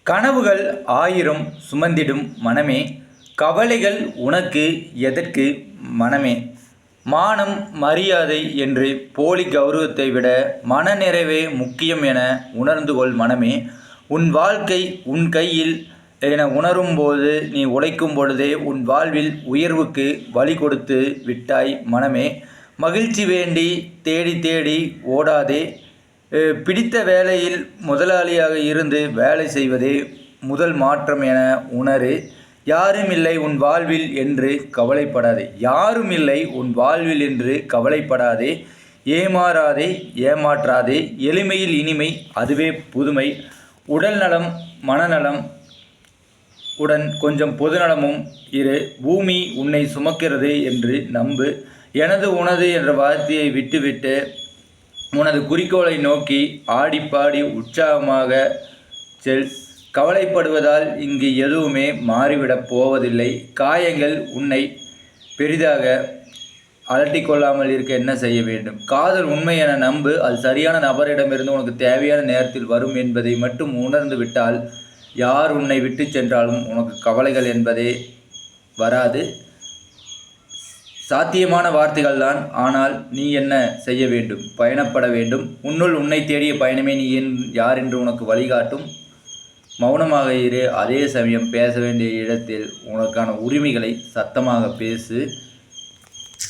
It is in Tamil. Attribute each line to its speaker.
Speaker 1: கனவுகள் ஆயிரம் சுமந்திடும் மனமே, கவலைகள் உனக்கு எதற்கு மனமே. மானம் மரியாதை என்று போலி கௌரவத்தை விட மனநிறைவே முக்கியம் என உணர்ந்துகொள் மனமே. உன் வாழ்க்கை உன் கையில் என உணரும்போது நீ உழைக்கும் பொழுதே உன் வாழ்வில் உயர்வுக்கு வழி கொடுத்து விட்டாய் மனமே. மகிழ்ச்சி வேண்டி தேடி தேடி ஓடாதே, பிடித்த வேலையில் முதலாளியாக இருந்து வேலை செய்வதே முதல் மாற்றம் என உணரு. யாரும் இல்லை உன் வாழ்வில் என்று கவலைப்படாதே, யாரும் இல்லை உன் வாழ்வில் என்று கவலைப்படாதே. ஏமாறாதே, ஏமாற்றாதே, எளிமையில் இனிமை அதுவே புதுமை. உடல் நலம் மனநலம் உடன் கொஞ்சம் பொதுநலமும் இரு. பூமி உன்னை சுமக்கிறது என்று நம்பு. எனது உனது என்ற வார்த்தையை விட்டுவிட்டு உனது குறிக்கோளை நோக்கி ஆடிப்பாடி உற்சாகமாக செல். கவலைப்படுவதால் இங்கு எதுவுமே மாறிவிடப் போவதில்லை. காயங்கள் உன்னை பெரிதாக அலட்டிக்கொள்ளாமல் இருக்க என்ன செய்ய வேண்டும்? காதல் உண்மை என நம்பு. அது சரியான நபரிடமிருந்து உனக்கு தேவையான நேரத்தில் வரும் என்பதை மட்டும் உணர்ந்து விட்டால் யார் உன்னை விட்டு சென்றாலும் உனக்கு கவலைகள் என்பதே வராது. சாத்தியமான வார்த்தைகள் தான். ஆனால் நீ என்ன செய்ய வேண்டும்? பயணப்பட வேண்டும். உன்னுள் உன்னை தேடிய பயணமே நீ யார் என்று உனக்கு வழிகாட்டும். மௌனமாக இரு. அதே சமயம் பேச வேண்டிய இடத்தில் உனக்கான உரிமைகளை சத்தமாக பேசு.